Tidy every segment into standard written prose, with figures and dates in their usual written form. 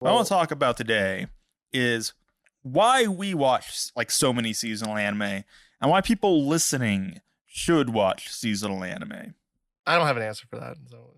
What I want to talk about today is why we watch like so many seasonal anime and why people listening should watch seasonal anime. I don't have an answer for that. So.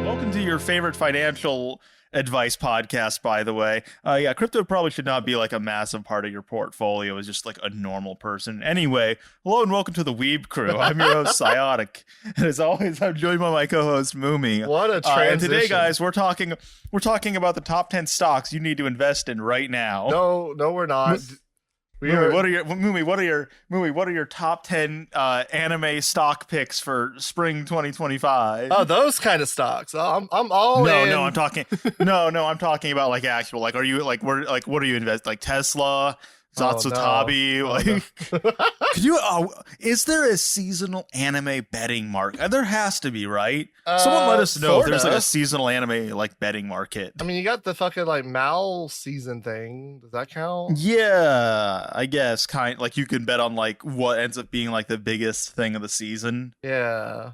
Welcome to your favorite financial advice podcast, by the way. Yeah, crypto probably should not be like a massive part of your portfolio as just like a normal person. Anyway, hello and welcome to the Weeb Crew. I'm your host, Psyotic. And as always, I'm joined by my co-host, Mumi. What a transition. And today, guys, we're talking about the top 10 stocks you need to invest in right now. No, we're not. Mumi, what are your top 10 anime stock picks for spring 2025? Oh, those kind of stocks. I'm all in. No, I'm talking about like actual, like, are you like, what are you investing? Like Tesla, Zatsutabi, could you, is there a seasonal anime betting market? There has to be, right? Someone let us know if there's like a seasonal anime like betting market. I mean, you got the fucking like Mal season thing. Does that count? Yeah, I guess like you can bet on like what ends up being like the biggest thing of the season. Yeah,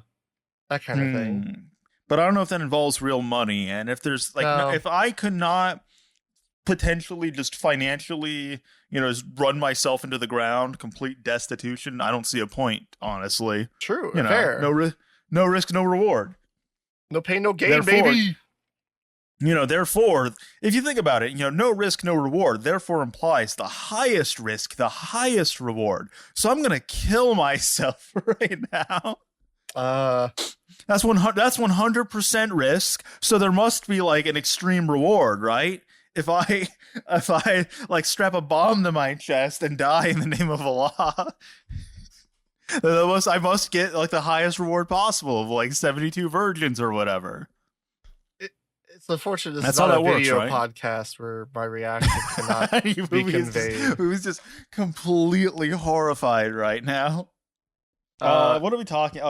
that kind of thing. But I don't know if that involves real money, and if there's like if I could not potentially just financially, just run myself into the ground, complete destitution, I don't see a point, honestly. True, fair. No risk, no reward. No pain, no gain, baby. Therefore, if you think about it, no risk, no reward, therefore implies the highest risk, the highest reward. So I'm going to kill myself right now. That's 100% risk. So there must be like an extreme reward, right? If I like strap a bomb to my chest and die in the name of Allah, I must get like the highest reward possible of like 72 virgins or whatever. It's unfortunate That's not how a that video works, right? podcast where my reaction cannot be conveyed. Who's just completely horrified right now. What are we talking?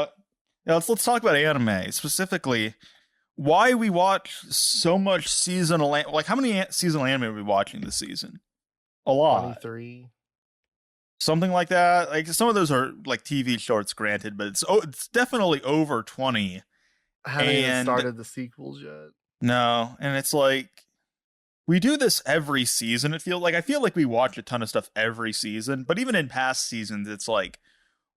Let's talk about anime specifically. Why we watch so much seasonal, like how many seasonal anime are we watching this season? A lot. 23. Something like that. Like some of those are like TV shorts, granted, but it's definitely over 20. I haven't even started the sequels yet. No, and it's like we do this every season. I feel like we watch a ton of stuff every season, but even in past seasons, it's like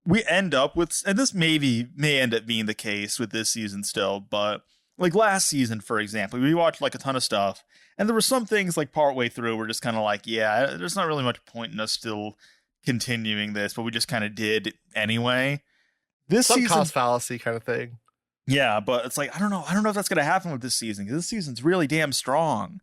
we end up with, and this may end up being the case with this season still, but like last season, for example, we watched like a ton of stuff, and there were some things like partway through we're just kind of like, yeah, there's not really much point in us still continuing this, but we just kind of did anyway. This Some season, cost fallacy kind of thing. Yeah, but it's like I don't know if that's gonna happen with this season, because this season's really damn strong.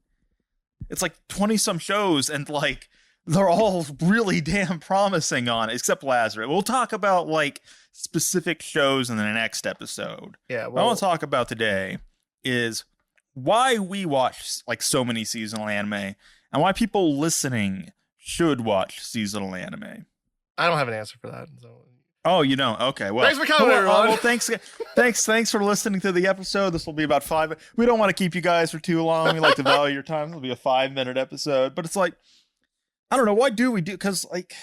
It's like 20 some shows, and like they're all really damn promising on it, except Lazarus. We'll talk about like specific shows in the next episode. Yeah, what I want to talk about today is why we watch like so many seasonal anime and why people listening should watch seasonal anime. I don't have an answer for that. So. Oh, okay. Well, thanks for coming, everyone. Well, thanks for listening to the episode. This will be about 5. We don't want to keep you guys for too long. We like to value your time. It'll be a 5-minute episode, but it's like, I don't know. Why do we do? Because like,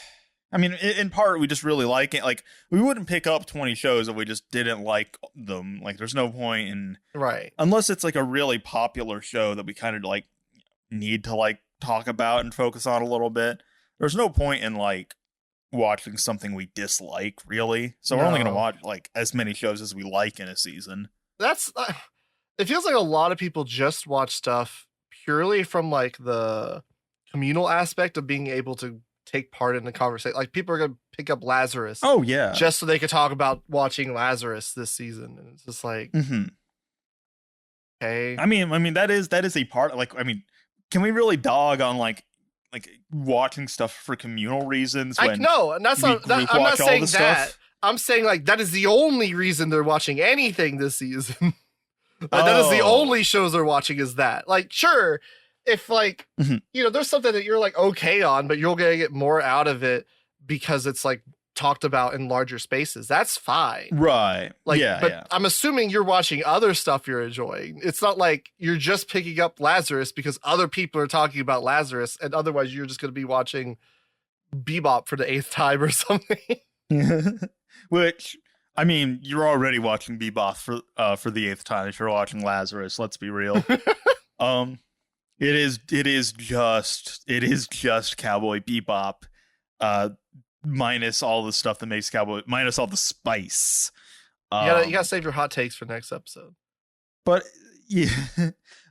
I mean, in part, we just really like it. Like, we wouldn't pick up 20 shows if we just didn't like them. Like, there's no point in, right? Unless it's like a really popular show that we kind of like need to like talk about and focus on a little bit. There's no point in like watching something we dislike, really. So we're only going to watch like as many shows as we like in a season. That's it feels like a lot of people just watch stuff purely from like the communal aspect of being able to take part in the conversation. Like people are going to pick up Lazarus. Oh yeah. Just so they could talk about watching Lazarus this season. And it's just like, okay. I mean, that is a part, like, I mean, can we really dog on like watching stuff for communal reasons? No, and that's not. I'm not saying that. Stuff? I'm saying like that is the only reason they're watching anything this season. That is the only shows they're watching. Is that like sure? If like there's something that you're like okay on, but you're gonna get more out of it because it's like talked about in larger spaces. That's fine. Right. Like, but I'm assuming you're watching other stuff you're enjoying. It's not like you're just picking up Lazarus because other people are talking about Lazarus, and otherwise you're just going to be watching Bebop for the 8th time or something. Which, I mean, you're already watching Bebop for the 8th time if you're watching Lazarus. Let's be real. It is just Cowboy Bebop, minus all the stuff that makes Cowboy, minus all the spice. You gotta save your hot takes for next episode. But yeah,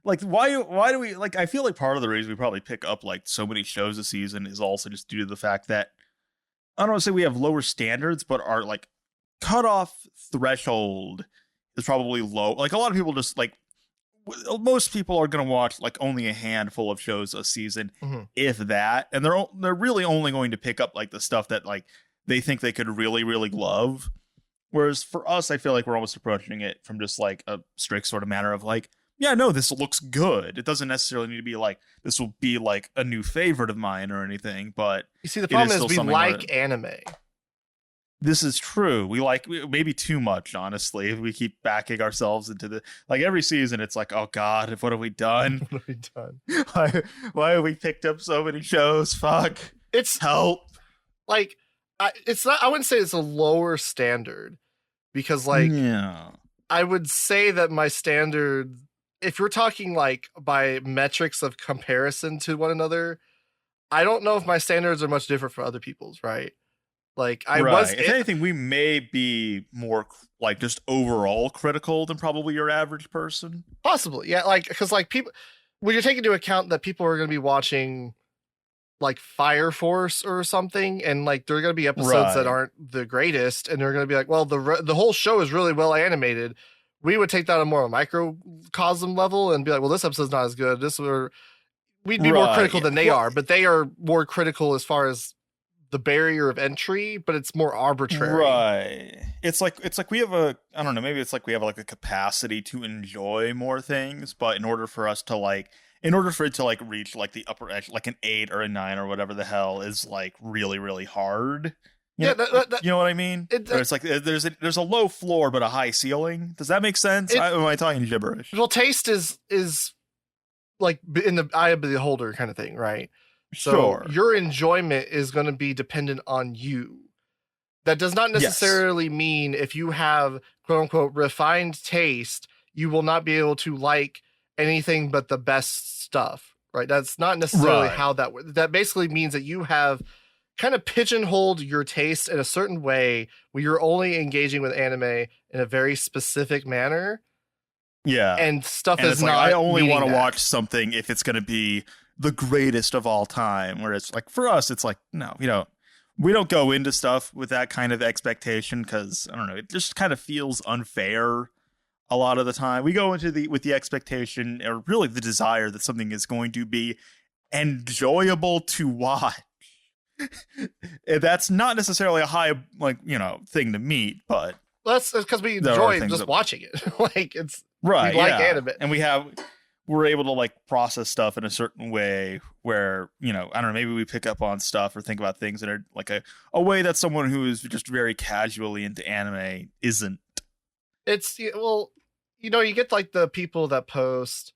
like why do we, like, I feel like part of the reason we probably pick up like so many shows a season is also just due to the fact that, I don't want to say we have lower standards, but our like cutoff threshold is probably low. Like a lot of people just like, most people are going to watch like only a handful of shows a season, if that, and they're really only going to pick up like the stuff that like they think they could really, really love. Whereas for us, I feel like we're almost approaching it from just like a strict sort of manner of like, yeah, no, this looks good. It doesn't necessarily need to be like, this will be like a new favorite of mine or anything, but you see, the problem is we like anime. This is true. We like maybe too much, honestly. We keep backing ourselves into the, like, every season. It's like, oh God, what have we done? What have we done? Why have we picked up so many shows? Fuck. It's help. Like, it's not. I wouldn't say it's a lower standard because, like, yeah, I would say that my standard, if you're talking like by metrics of comparison to one another, I don't know if my standards are much different from other people's. Right. Like if anything, we may be more like just overall critical than probably your average person. Possibly. Yeah. Like, cause like people, when you're taking into account that people are going to be watching like Fire Force or something, and like there are going to be episodes that aren't the greatest, and they're going to be like, well, the whole show is really well animated. We would take that on more of a microcosm level and be like, well, this episode's not as good. We'd be more critical than they are, but they are more critical as far as the barrier of entry, but it's more arbitrary. Right. It's like we have I don't know, maybe it's like we have like a capacity to enjoy more things, but in order for it to like reach like the upper edge, like an 8 or a 9 or whatever the hell is like really, really hard. You know what I mean? It's like there's a low floor but a high ceiling. Does that make sense? Am I talking gibberish? Well, taste is like in the eye of the beholder kind of thing, right? So sure. Your enjoyment is going to be dependent on you. That does not necessarily mean if you have quote unquote refined taste, you will not be able to like anything but the best stuff, right? That's not necessarily how that works. That basically means that you have kind of pigeonholed your taste in a certain way where you're only engaging with anime in a very specific manner. Yeah. And stuff is like, not. I only want to watch something if it's going to be the greatest of all time. Where it's like, for us, it's like, no, we don't go into stuff with that kind of expectation because, I don't know, it just kind of feels unfair a lot of the time. We go into with the expectation, or really the desire, that something is going to be enjoyable to watch. That's not necessarily a high, like, thing to meet, but that's because we enjoy just watching it. Like, it's right. We like anime, and we're able to like process stuff in a certain way where, I don't know, maybe we pick up on stuff or think about things that are like a way that someone who is just very casually into anime isn't. It's, well, you get like the people that post,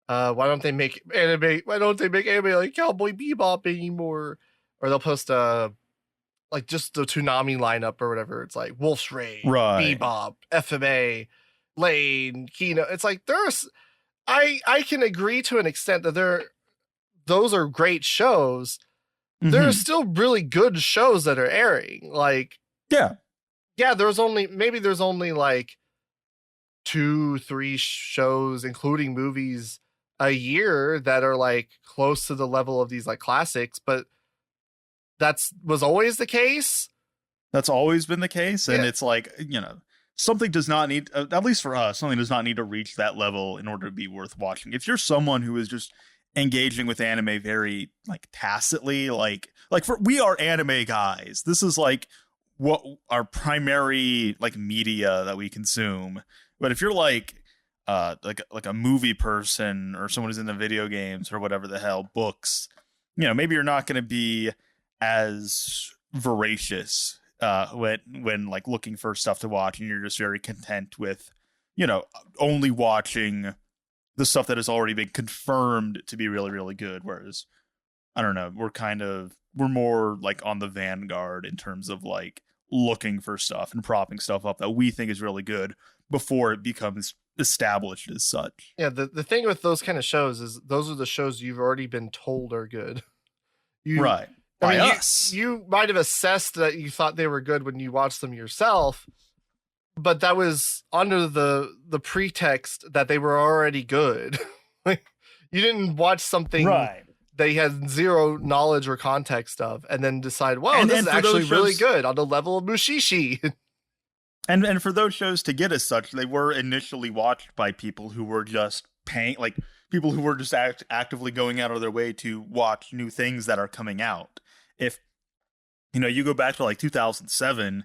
why don't they make anime like Cowboy Bebop anymore? Or they'll post like just the Toonami lineup or whatever. It's like Wolf's Raid, Bebop, FMA, Lane, Kino. It's like I can agree to an extent that those are great shows. Mm-hmm. There are still really good shows that are airing. Like, there's only like 2-3 shows, including movies, a year that are like close to the level of these like classics, but was always the case. That's always been the case. And it's like, something does not need, at least for us, something does not need to reach that level in order to be worth watching. If you're someone who is just engaging with anime very like tacitly, like we are anime guys. This is like what our primary like media that we consume. But if you're like a movie person or someone who's into video games or whatever the hell, books, maybe you're not going to be as voracious when like looking for stuff to watch, and you're just very content with, only watching the stuff that has already been confirmed to be really, really good. Whereas, I don't know, we're more like on the vanguard in terms of like looking for stuff and propping stuff up that we think is really good before it becomes established as such. Yeah, the thing with those kind of shows is those are the shows you've already been told are good. Right. By us. You might have assessed that you thought they were good when you watched them yourself, but that was under the pretext that they were already good. Like, you didn't watch something that you had zero knowledge or context of and then decide, whoa, this is actually really good on the level of Mushishi. And for those shows to get as such, they were initially watched by people who were just paying, like people who were just actively going out of their way to watch new things that are coming out. If you go back to like 2007,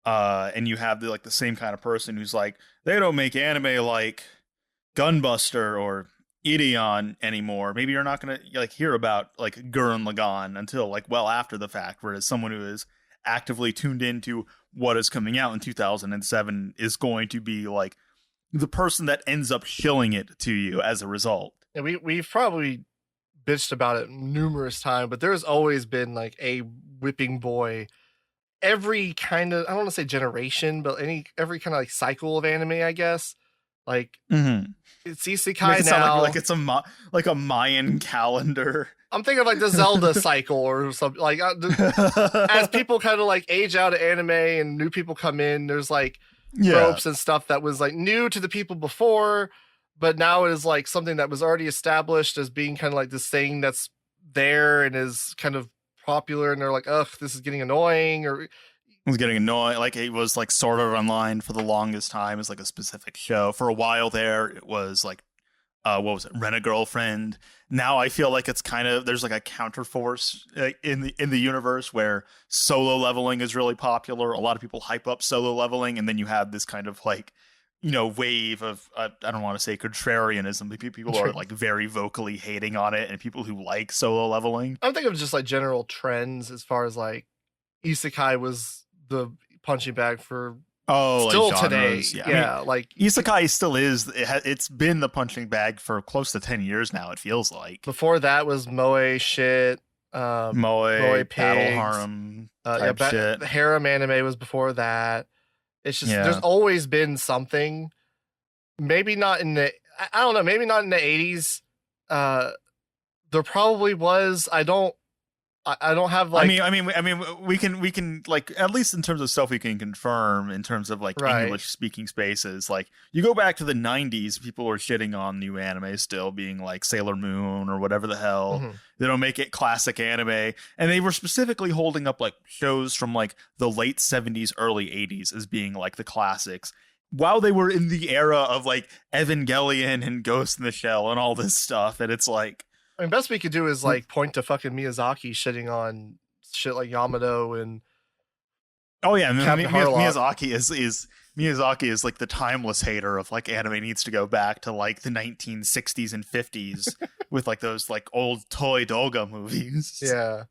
and you have the same kind of person who's like, they don't make anime like Gunbuster or Ideon anymore. Maybe you're not gonna like hear about like Gurren Lagann until like well after the fact. Whereas someone who is actively tuned into what is coming out in 2007 is going to be like the person that ends up shilling it to you as a result. And we've probably bitched about it numerous times, but there's always been like a whipping boy every kind of, I don't want to say generation, but every kind of like cycle of anime, I guess. Like it's isekai now. Like it's a Mayan calendar. I'm thinking of like the Zelda cycle or something. Like as people kind of like age out of anime and new people come in, there's like tropes and stuff that was like new to the people before, but now it is like something that was already established as being kind of like this thing that's there and is kind of popular, and they're like, ugh, this is getting annoying, or it was getting annoying. Like it was like Sword Art Online for the longest time as like a specific show. For a while there, it was like what was it, Rent a Girlfriend. Now I feel like it's kind of, there's like a counterforce in the universe where solo leveling is really popular. A lot of people hype up solo leveling, and then you have this kind of like wave of I don't want to say contrarianism, but people are like very vocally hating on it, and people who like solo leveling. I'm thinking of just like general trends as far as like isekai was the punching bag for still like today. Yeah, I mean, like isekai still is. It's been the punching bag for close to 10 years now. It feels like. Before that was moe shit, moe battle harem shit. The harem anime was before that. It's just there's always been something. Maybe not in the, I don't know, maybe not in the 80s. There probably was. I don't have like, I mean we can like, at least in terms of stuff we can confirm in terms of like English speaking spaces, like you go back to the 90s, people were shitting on new anime still, being like Sailor Moon or whatever the hell. They don't make it classic anime, and they were specifically holding up like shows from like the late 70s early 80s as being like the classics, while they were in the era of like Evangelion and Ghost in the Shell and all this stuff. And it's like, I mean, best we could do is like point to fucking Miyazaki shitting on shit like Yamato and Miyazaki is like the timeless hater of like anime needs to go back to like the 1960s and 50s with like those like old toy doga movies. Yeah.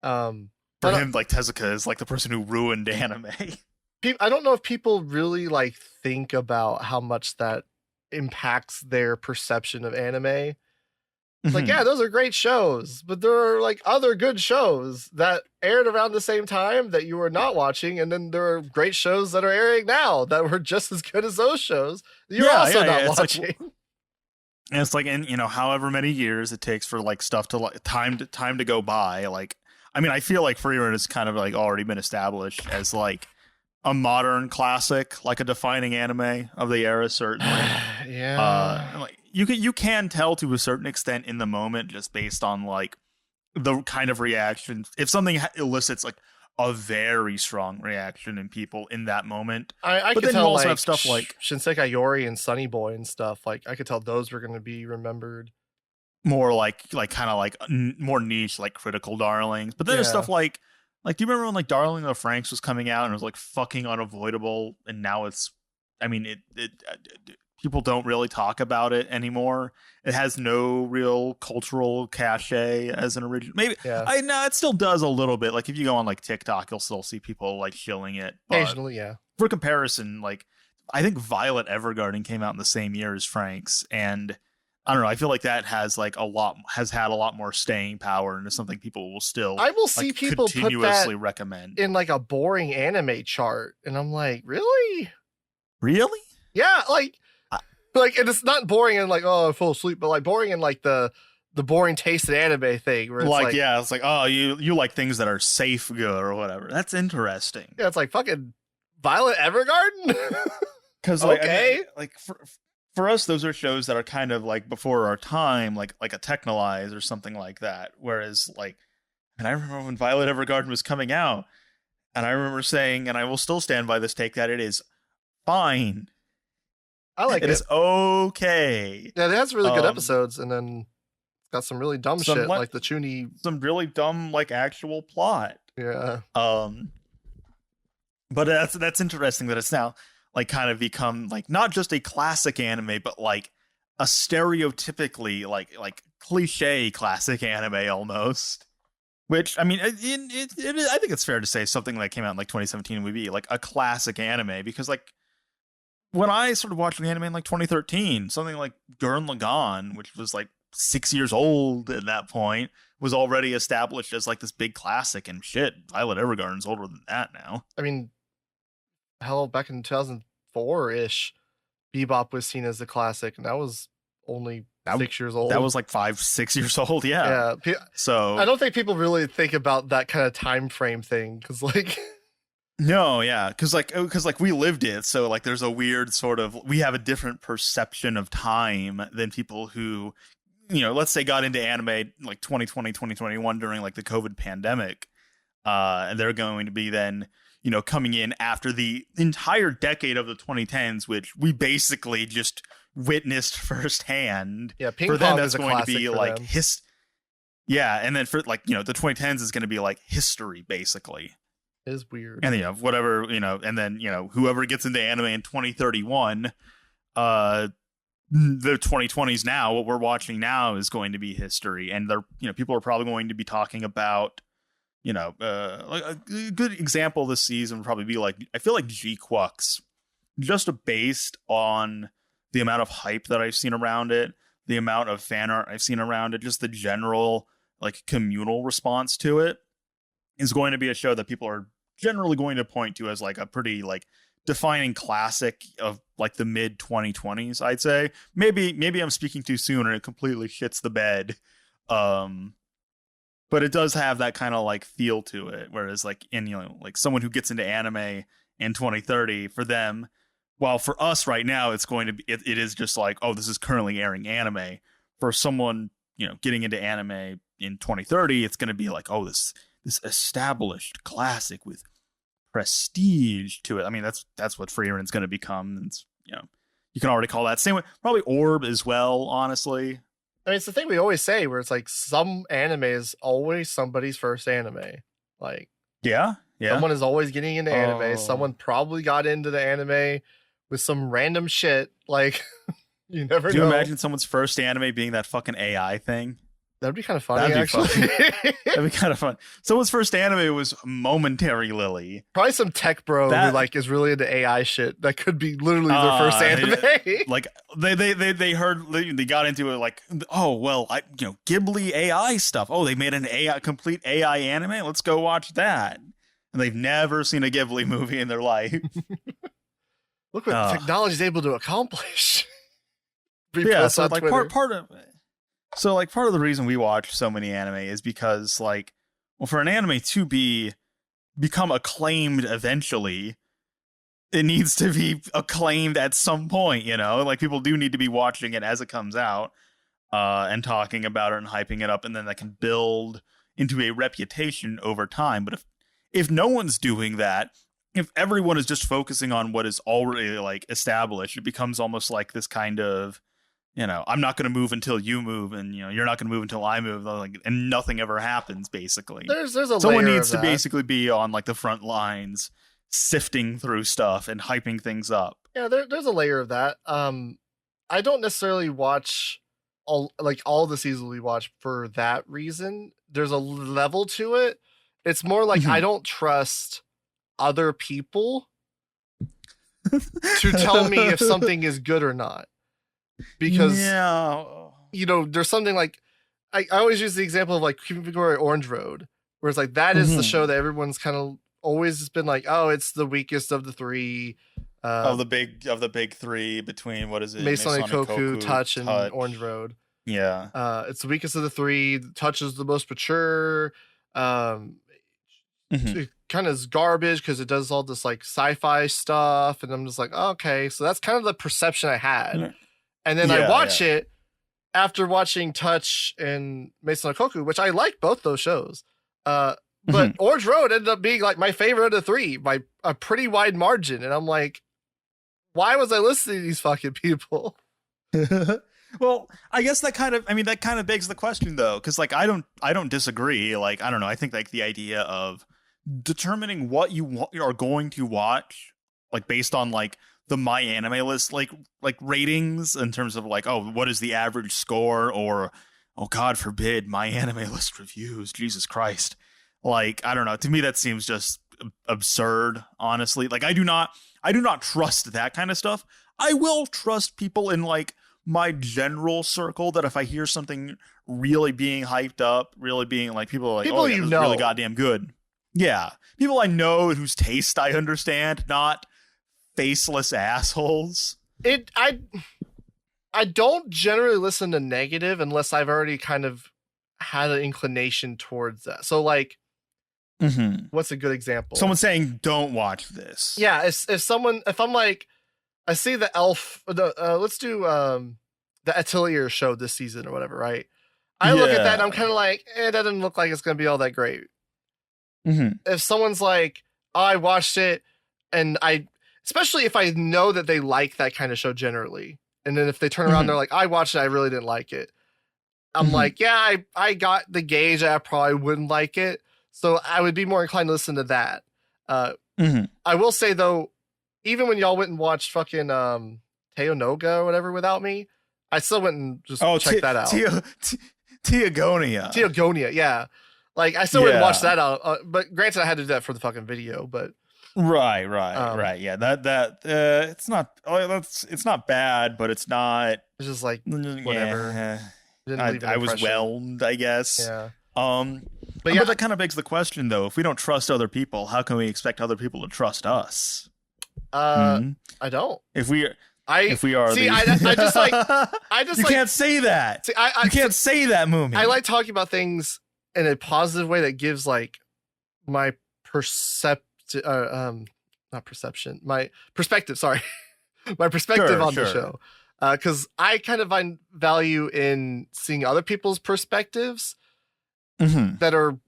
For him, like Tezuka is like the person who ruined anime. I don't know if people really like think about how much that impacts their perception of anime. It's like, yeah, those are great shows, but there are like other good shows that aired around the same time that you were not watching, and then there are great shows that are airing now that were just as good as those shows that you're also not watching. Like, and it's like, in however many years it takes for like stuff to like time to go by. Like, I mean, I feel like Frieren has kind of like already been established as like a modern classic, like a defining anime of the era, certainly. Like you can tell to a certain extent in the moment, just based on like the kind of reaction. If something elicits like a very strong reaction in people in that moment, I could tell, you also have stuff like Shinsekai Yori and Sunny Boy and stuff. Like I could tell those were going to be remembered more like kind of like more niche, like critical darlings. But then there's stuff like do you remember when like Darling of Franxx was coming out and it was like fucking unavoidable, and now it's, I mean, people don't really talk about it anymore. It has no real cultural cachet as an original. Maybe I know it still does a little bit. Like if you go on like TikTok, you'll still see people like shilling it. Occasionally, yeah. For comparison, like I think Violet Evergarden came out in the same year as Frank's, and I don't know. I feel like that has had a lot more staying power, and is something people will still. I will see people continuously put that recommend in like a boring anime chart, and I'm like, really? Yeah, like, and it's not boring and like, oh, I fall asleep, but like boring and like the boring tasted anime thing, where it's like yeah, it's like, oh, you like things that are safe good or whatever. That's interesting. Yeah, it's like fucking Violet Evergarden. Because for us, those are shows that are kind of like before our time, like a Technolize or something like that. Whereas and I remember when Violet Evergarden was coming out, and I remember saying, and I will still stand by this take, that it is fine. I like it. It is okay. Yeah, it has really good episodes, and then it's got some really dumb shit like the Chuny. Some really dumb like actual plot. Yeah. But that's interesting that it's now like kind of become like not just a classic anime, but like a stereotypically like cliche classic anime almost. Which I mean, I think it's fair to say something that came out in like 2017 would be like a classic anime, because like when I started watching anime in like 2013, something like Gurren Lagann, which was like 6 years old at that point, was already established as like this big classic, and shit, Violet Evergarden's older than that now. I mean, hell, back in 2004-ish, Bebop was seen as a classic, and that was only 6 years old. That was like 5-6 years old, yeah. So I don't think people really think about that kind of time frame thing, because like no, yeah, because we lived it, so like there's a weird sort of, we have a different perception of time than people who, let's say got into anime like 2020, 2021 during like the COVID pandemic, and they're going to be then coming in after the entire decade of the 2010s, which we basically just witnessed firsthand. Yeah, for them that's going to be like yeah, and then for like the 2010s is going to be like history basically. It is weird. And whatever, and then whoever gets into anime in 2031, the 2020s now, what we're watching now is going to be history, and they're people are probably going to be talking about like a good example this season would probably be like, I feel like G-Quux, just based on the amount of hype that I've seen around it, the amount of fan art I've seen around it, just the general like communal response to it, is going to be a show that people are generally going to point to as like a pretty like defining classic of like the mid 2020s, I'd say. Maybe I'm speaking too soon and it completely shits the bed. But it does have that kind of like feel to it. Whereas like like someone who gets into anime in 2030, for them, while for us right now, it's going to be, it is just like, oh, this is currently airing anime. For someone, getting into anime in 2030, it's going to be like, oh, this established classic with prestige to it. I mean, that's what Freeren's going to become. It's, you can already call that. Same way, probably Orb as well, honestly. I mean, it's the thing we always say, where it's like some anime is always somebody's first anime. Like, yeah. Someone is always getting into anime. Someone probably got into the anime with some random shit. Like, you never know. Do you imagine someone's first anime being that fucking AI thing? That'd be kind of funny, actually. That'd be kind of fun. Someone's first anime was Momentary Lily. Probably some tech bro who like is really into AI shit. That could be literally their first anime. Like they heard, they got into it like, oh well, Ghibli AI stuff. Oh, they made an complete AI anime. Let's go watch that. And they've never seen a Ghibli movie in their life. Look what technology is able to accomplish. Yeah, so like part of it. So, like, part of the reason we watch so many anime is because, like, well, for an anime to become acclaimed eventually, it needs to be acclaimed at some point, Like, people do need to be watching it as it comes out, and talking about it and hyping it up, and then that can build into a reputation over time. But if no one's doing that, if everyone is just focusing on what is already, like, established, it becomes almost like this kind of, I'm not going to move until you move, and you're not going to move until I move, like, and nothing ever happens. Basically, there's a someone layer needs of to that. basically be on like the front lines, sifting through stuff and hyping things up. Yeah, there's a layer of that. I don't necessarily watch all the seasons we watch for that reason. There's a level to it. It's more like I don't trust other people to tell me if something is good or not. Because there's something like I always use the example of like Keeping Victoria Orange Road, where it's like that is the show that everyone's kind of always been like, oh, it's the weakest of the three. Of the big three between what is it? Masonic Koku, Touch, and Orange Road. Yeah. It's the weakest of the three. Touch is the most mature. It kind of is garbage because it does all this like sci-fi stuff, and I'm just like, oh, okay, so that's kind of the perception I had. And then I watch it after watching Touch and Masonic Koku, which I like both those shows. But Orange Road ended up being like my favorite of the three by a pretty wide margin, and I'm like, why was I listening to these fucking people? Well, I guess that kind of begs the question though, because like I don't disagree. Like I don't know, I think like the idea of determining what you are going to watch, like based on like the My Anime List like ratings in terms of like, oh, what is the average score, or oh God forbid My Anime List reviews, Jesus Christ. Like I don't know, to me that seems just absurd, honestly. Like I do not trust that kind of stuff. I will trust people in like my general circle that if I hear something really being hyped up, really being like people are like, oh yeah, this is really goddamn good. Yeah. People I know whose taste I understand, not faceless assholes. I don't generally listen to negative unless I've already kind of had an inclination towards that. So like what's a good example? Someone saying don't watch this. Yeah, if I'm like, I see the Elf, let's do the Atelier show this season or whatever, right? I look at that and I'm kind of like, that doesn't look like it's going to be all that great. If someone's like, oh, I watched it, and especially if I know that they like that kind of show generally, and then if they turn around, they're like, I watched it, I really didn't like it. I'm like, yeah, I got the gauge that I probably wouldn't like it. So I would be more inclined to listen to that. I will say though, even when y'all went and watched fucking Teo Noga or whatever without me, I still went and just checked that out. Teogonia, yeah. Like I still went and watched that out. But granted, I had to do that for the fucking video. But right. Yeah, that it's not. It's not bad, but it's not. It's just like whatever. I was whelmed, I guess. Yeah. But that kind of begs the question, though. If we don't trust other people, how can we expect other people to trust us? I don't. If we are, I just can't say that. See, you can't say that, Mumi. I like talking about things in a positive way that gives like my my perspective. Sorry, my perspective on the show. Because I kind of find value in seeing other people's perspectives that are,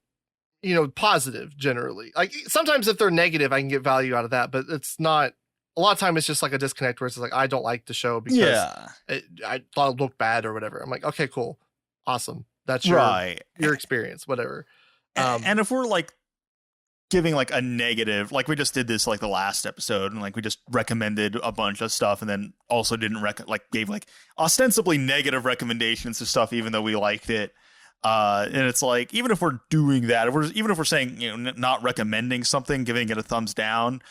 positive generally. Like sometimes if they're negative, I can get value out of that, but it's not. A lot of time it's just like a disconnect where it's like, I don't like the show because I thought it looked bad or whatever. I'm like, okay, cool. Awesome. That's your experience, whatever. And if we're like giving like a negative, like we just did this like the last episode, and like we just recommended a bunch of stuff and then also didn't gave like ostensibly negative recommendations to stuff even though we liked it. And it's like, even if we're doing that, even if we're saying, not recommending something, giving it a thumbs down,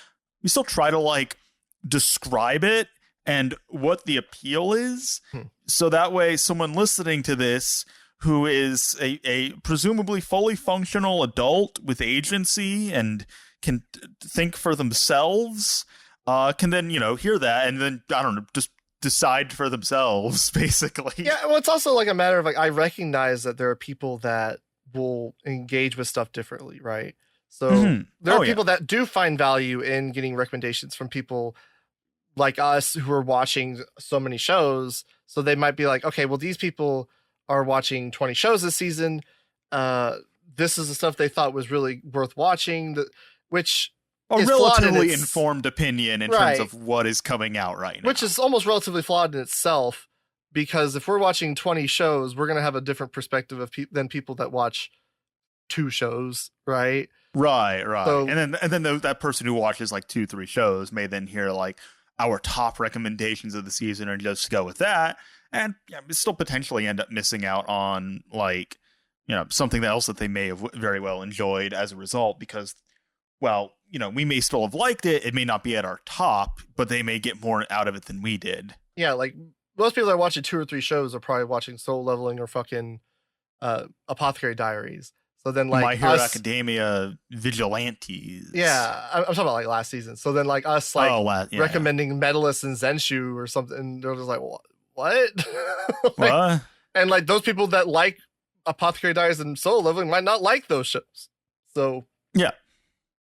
we still try to like describe it and what the appeal is. So that way someone listening to this who is a presumably fully functional adult with agency and can think for themselves, can then, hear that and then, I don't know, just decide for themselves, basically. Yeah, well, it's also like a matter of like, I recognize that there are people that will engage with stuff differently, right? So there are people that do find value in getting recommendations from people like us who are watching so many shows. So they might be like, okay, well, these people are watching 20 shows this season. This is the stuff they thought was really worth watching, which a relatively informed opinion in terms of what is coming out right now. Which is almost relatively flawed in itself, because if we're watching 20 shows, we're going to have a different perspective of than people that watch 2 shows, right? Right. So, and then that person who watches like 2-3 shows may then hear like, our top recommendations of the season and just go with that, and still potentially end up missing out on like, something else that they may have very well enjoyed as a result, because, well, we may still have liked it. It may not be at our top, but they may get more out of it than we did. Yeah, like most people that are watching 2 or 3 shows are probably watching Solo Leveling or fucking Apothecary Diaries. So then, like, My Hero Academia Vigilantes. Yeah, I'm talking about like last season. So then, like us, like recommending Medalist and Zenshu or something, they're just like, what? Like, what? And like those people that like Apothecary Diaries and Solo Leveling might not like those shows. So yeah,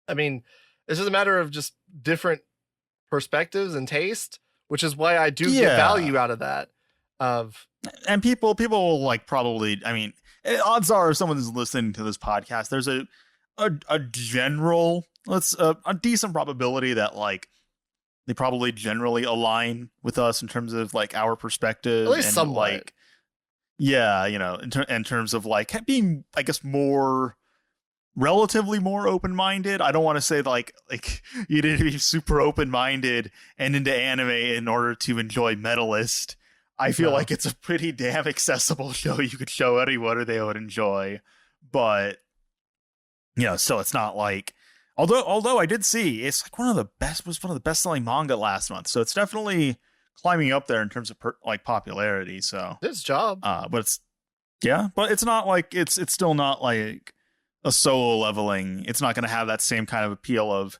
I mean, it's just a matter of just different perspectives and taste, which is why I do get value out of that. And people will like probably, I mean, odds are if someone is listening to this podcast, there's a general, a decent probability that like they probably generally align with us in terms of like our perspective. At least and somewhat. Like, yeah, in terms of like being, I guess, relatively more open-minded. I don't want to say like you need to be super open-minded and into anime in order to enjoy Medalist. I feel like it's a pretty damn accessible show you could show anyone or they would enjoy. But still, it's not like, although I did see it's like one of the best-selling manga last month, so it's definitely climbing up there in terms of popularity. So it's job. But it's not like it's still not like a Solo Leveling. It's not going to have that same kind of appeal of,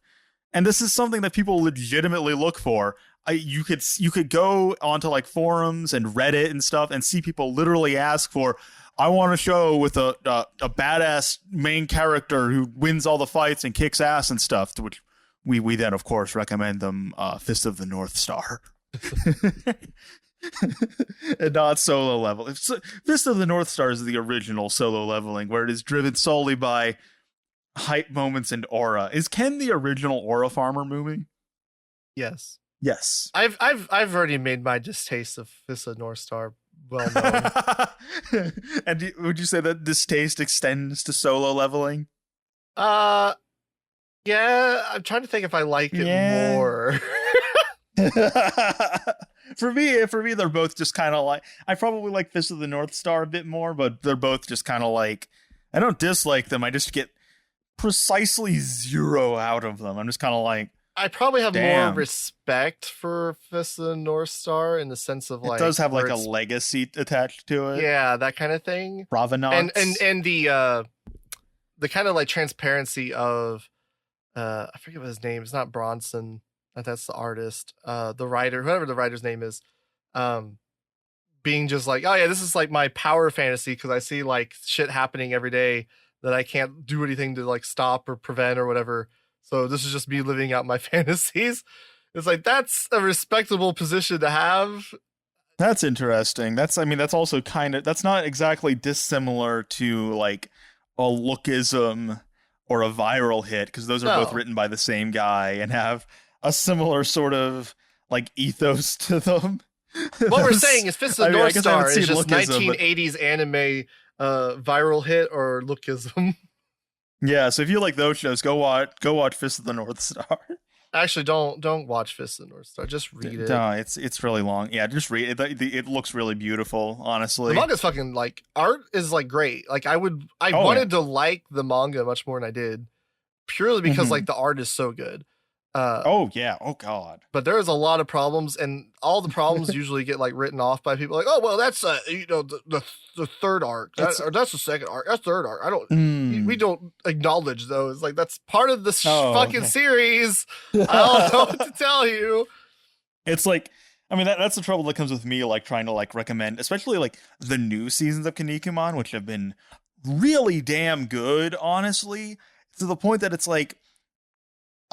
and this is something that people legitimately look for. You could go onto like forums and Reddit and stuff and see people literally ask for, I want a show with a badass main character who wins all the fights and kicks ass and stuff, to which we then of course recommend them Fist of the North Star. And not Solo Level. Fist of the North Star is the original Solo Leveling, where it is driven solely by hype moments and aura. Is Ken the original aura farmer movie? Yes. Yes. I've already made my distaste of Fist of the North Star well known. And would you say that distaste extends to Solo Leveling? Yeah, I'm trying to think if I like it more. For me, they're both just kind of like, I probably like Fist of the North Star a bit more, but they're both just kind of like, I don't dislike them. I just get precisely 0 out of them. I'm just kind of like, I probably have more respect for Fist of the North Star in the sense of like, it does have like a legacy attached to it. Yeah, that kind of thing. Provenance. And the kind of like transparency of I forget what his name is. Not Bronson. That's the artist. The writer, whoever the writer's name is, being just like, oh yeah, this is like my power fantasy because I see like shit happening every day that I can't do anything to like stop or prevent or whatever. So this is just me living out my fantasies. It's like, that's a respectable position to have. That's interesting. That's also kind of, that's not exactly dissimilar to like a lookism or a viral hit, because those are both written by the same guy and have a similar sort of like ethos to them. What we're saying is Fist of the North Star is just lookism, 1980s anime viral hit or lookism. Yeah, so if you like those shows, go watch Fist of the North Star. Actually, don't watch Fist of the North Star. Just read it. No, it's really long. Yeah, just read it. It looks really beautiful, honestly. The manga's fucking like, art is like great. Like I wanted to like the manga much more than I did, purely because like the art is so good. Oh yeah, oh god. But there's a lot of problems, and all the problems usually get like written off by people like, oh well, that's the third arc, that's the second arc, that's third arc. I don't we don't acknowledge those. Like that's part of the fucking series. I don't know what to tell you. It's like, I mean, that's the trouble that comes with me like trying to like recommend, especially like the new seasons of Kinnikuman, which have been really damn good, honestly, to the point that it's like,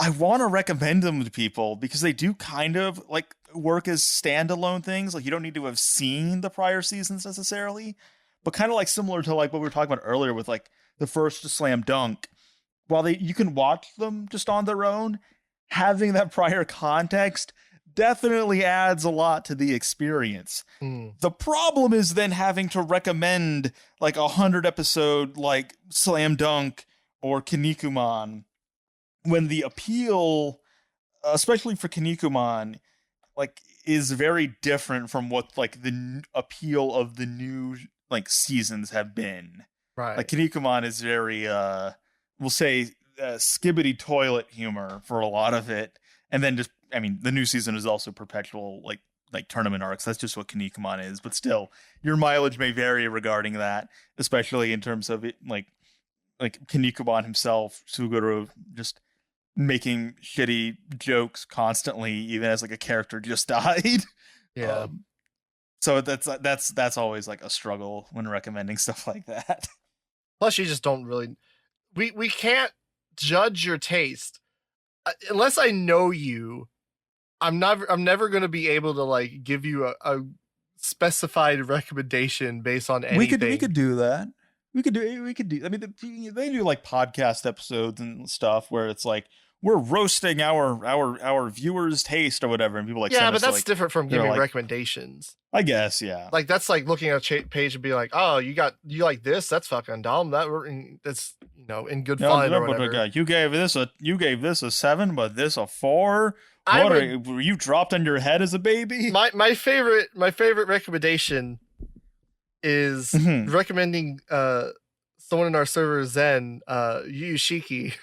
I want to recommend them to people because they do kind of like work as standalone things. Like you don't need to have seen the prior seasons necessarily, but kind of like similar to like what we were talking about earlier with like the first Slam Dunk. While you can watch them just on their own, having that prior context definitely adds a lot to the experience. The problem is then having to recommend like 100 episode like Slam Dunk or Kinnikuman, when the appeal, especially for Kinnikuman, like is very different from what like the appeal of the new like seasons have been. Right. Like Kinnikuman is very we'll say skibbity toilet humor for a lot of it, and then just I mean the new season is also perpetual like tournament arcs. That's just what Kinnikuman is, but still your mileage may vary regarding that, especially in terms of it like Kinnikuman himself, Suguru, just making shitty jokes constantly, even as like a character just died. Yeah. So that's always like a struggle when recommending stuff like that. Plus, you just don't really. We can't judge your taste unless I know you. I'm never going to be able to like give you a specified recommendation based on anything. We could do that. We could do. I mean, they do like podcast episodes and stuff where it's like we're roasting our viewers' taste or whatever, and people like yeah, but that's like, different from giving recommendations. I guess, yeah. Like that's like looking at a page and be like, oh, you like this? That's fucking dumb. That's in good fun or whatever. You gave this a 7, but this a 4. Were you dropped on your head as a baby? My favorite recommendation is recommending someone in our server Zen Yu Shiki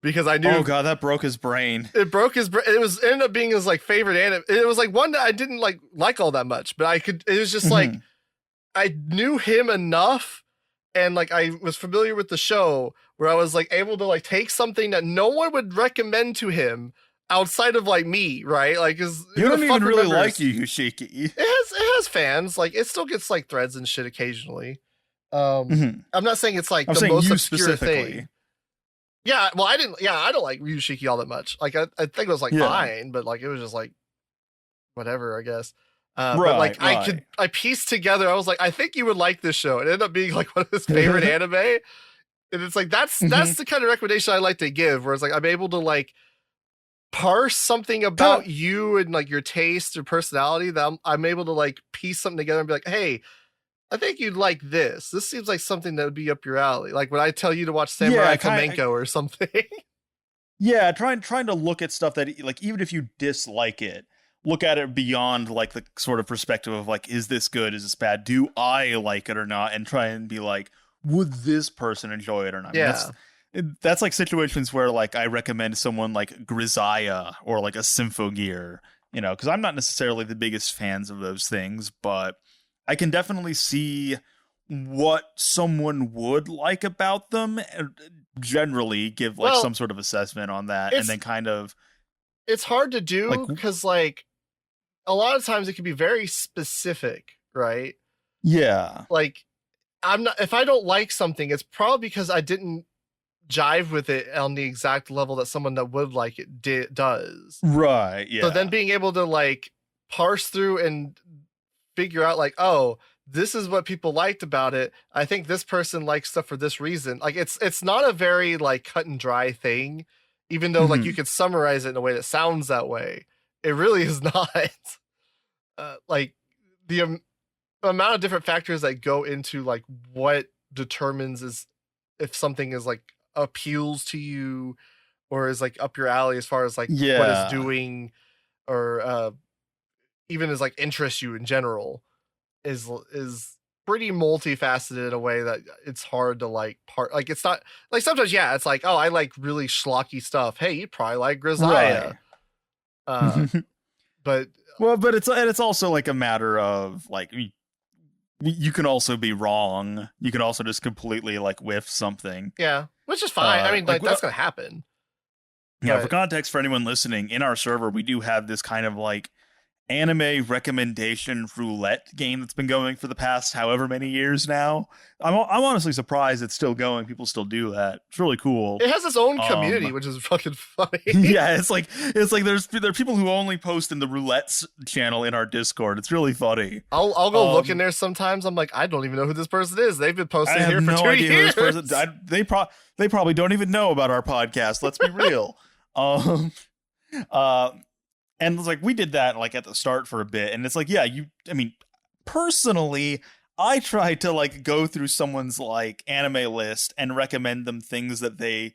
because I knew. Oh god, that broke his brain. It broke his brain. It ended up being his like favorite anime. It was like one that I didn't like all that much, but it was just like I knew him enough and like I was familiar with the show where I was like able to like take something that no one would recommend to him outside of like me, right? Like, you don't even really like Yu Shiki. It has fans. Like, it still gets like threads and shit occasionally. I'm not saying it's like the most obscure thing. Yeah, well, I don't like Yu Shiki all that much. Like, I think it was like fine, but like it was just like whatever, I guess. But like I pieced together. I was like, I think you would like this show. It ended up being like one of his favorite anime, and it's like that's the kind of recommendation I like to give, where it's like I'm able to like parse something about you and like your taste or personality that I'm able to like piece something together and be like, hey, I think you'd like this. This seems like something that would be up your alley. Like when I tell you to watch Samurai Flamenco or something. Yeah, trying to look at stuff that like even if you dislike it, look at it beyond like the sort of perspective of like, is this good? Is this bad? Do I like it or not? And try and be like, would this person enjoy it or not? Yeah. That's like situations where like I recommend someone like Grizzaya or like a Symphogear, because I'm not necessarily the biggest fans of those things, but I can definitely see what someone would like about them and generally give like some sort of assessment on that, and then kind of. It's hard to do because like a lot of times it can be very specific, right? Yeah. Like if I don't like something, it's probably because I didn't jive with it on the exact level that someone that would like it does. Right, yeah. So then being able to like parse through and figure out like, oh, this is what people liked about it. I think this person likes stuff for this reason. Like it's not a very like cut and dry thing, even though like you could summarize it in a way that sounds that way. It really is not. Like the amount of different factors that go into like what determines is if something is like appeals to you or is like up your alley as far as like what it's doing or even as like interests you in general is pretty multifaceted in a way that it's hard to like like it's not like sometimes it's like, oh, I like really schlocky stuff. Hey, you'd probably like Grizzled. But it's also like a matter of like you can also be wrong. You can also just completely like whiff something. Yeah, which is fine. I mean, like that's gonna happen. Yeah, for context for anyone listening, in our server we do have this kind of like anime recommendation roulette game that's been going for the past however many years now. I'm honestly surprised it's still going. People still do that. It's really cool. It has its own community, which is fucking funny. Yeah, it's like there are people who only post in the roulette channel in our Discord. It's really funny. I'll go look in there sometimes. I'm like, I don't even know who this person is. They've been posting here for 2 years. They probably don't even know about our podcast. Let's be real. And it's like we did that like at the start for a bit, and it's like, personally, I tried to like go through someone's like anime list and recommend them things that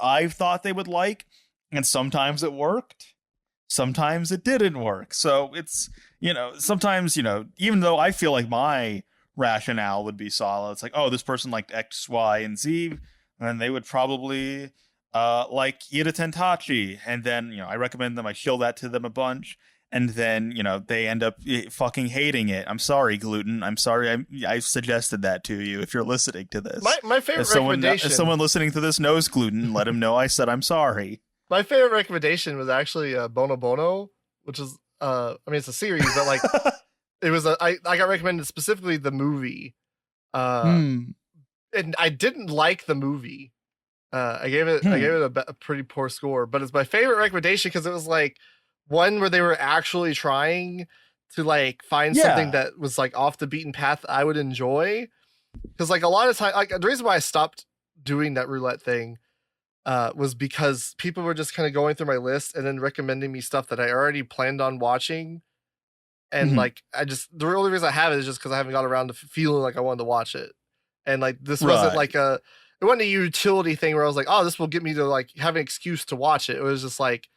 I thought they would like, and sometimes it worked. sometimes it didn't work. So it's, sometimes, even though I feel like my rationale would be solid, it's like, oh, this person liked X, Y, and Z, and they would probably like Ida Tentachi. And then, I recommend them, I show that to them a bunch. And then, they end up fucking hating it. I'm sorry, gluten. I'm sorry I suggested that to you if you're listening to this. My favorite recommendation. If someone listening to this knows gluten, let him know I said I'm sorry. My favorite recommendation was actually Bono Bono, which is, it's a series, but like, it was I got recommended specifically the movie. And I didn't like the movie. I gave it a pretty poor score, but it's my favorite recommendation because it was like one where they were actually trying to like find something that was like off the beaten path I would enjoy. Because like a lot of time, like the reason why I stopped doing that roulette thing was because people were just kind of going through my list and then recommending me stuff that I already planned on watching. And like, the only reason I have it is just because I haven't got around to feeling like I wanted to watch it. And like, this wasn't like it wasn't a utility thing where I was like, oh, this will get me to like have an excuse to watch it. It was just like,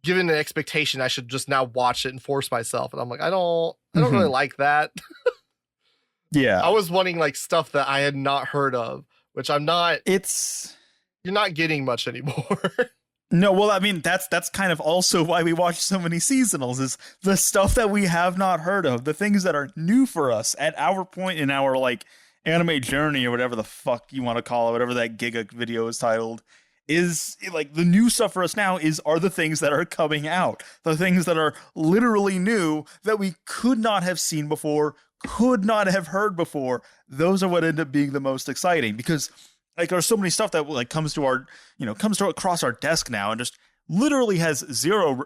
given an expectation, I should just now watch it and force myself. And I'm like, I don't really like that. Yeah. I was wanting like stuff that I had not heard of, which I'm not. You're not getting much anymore. No, well, I mean, that's kind of also why we watch so many seasonals, is the stuff that we have not heard of, the things that are new for us at our point in our like anime journey or whatever the fuck you want to call it, whatever that Giga video is titled, is like the new stuff for us now are the things that are coming out, the things that are literally new that we could not have seen before, could not have heard before. Those are what end up being the most exciting, because like there's so many stuff that like comes across our desk now and just literally has zero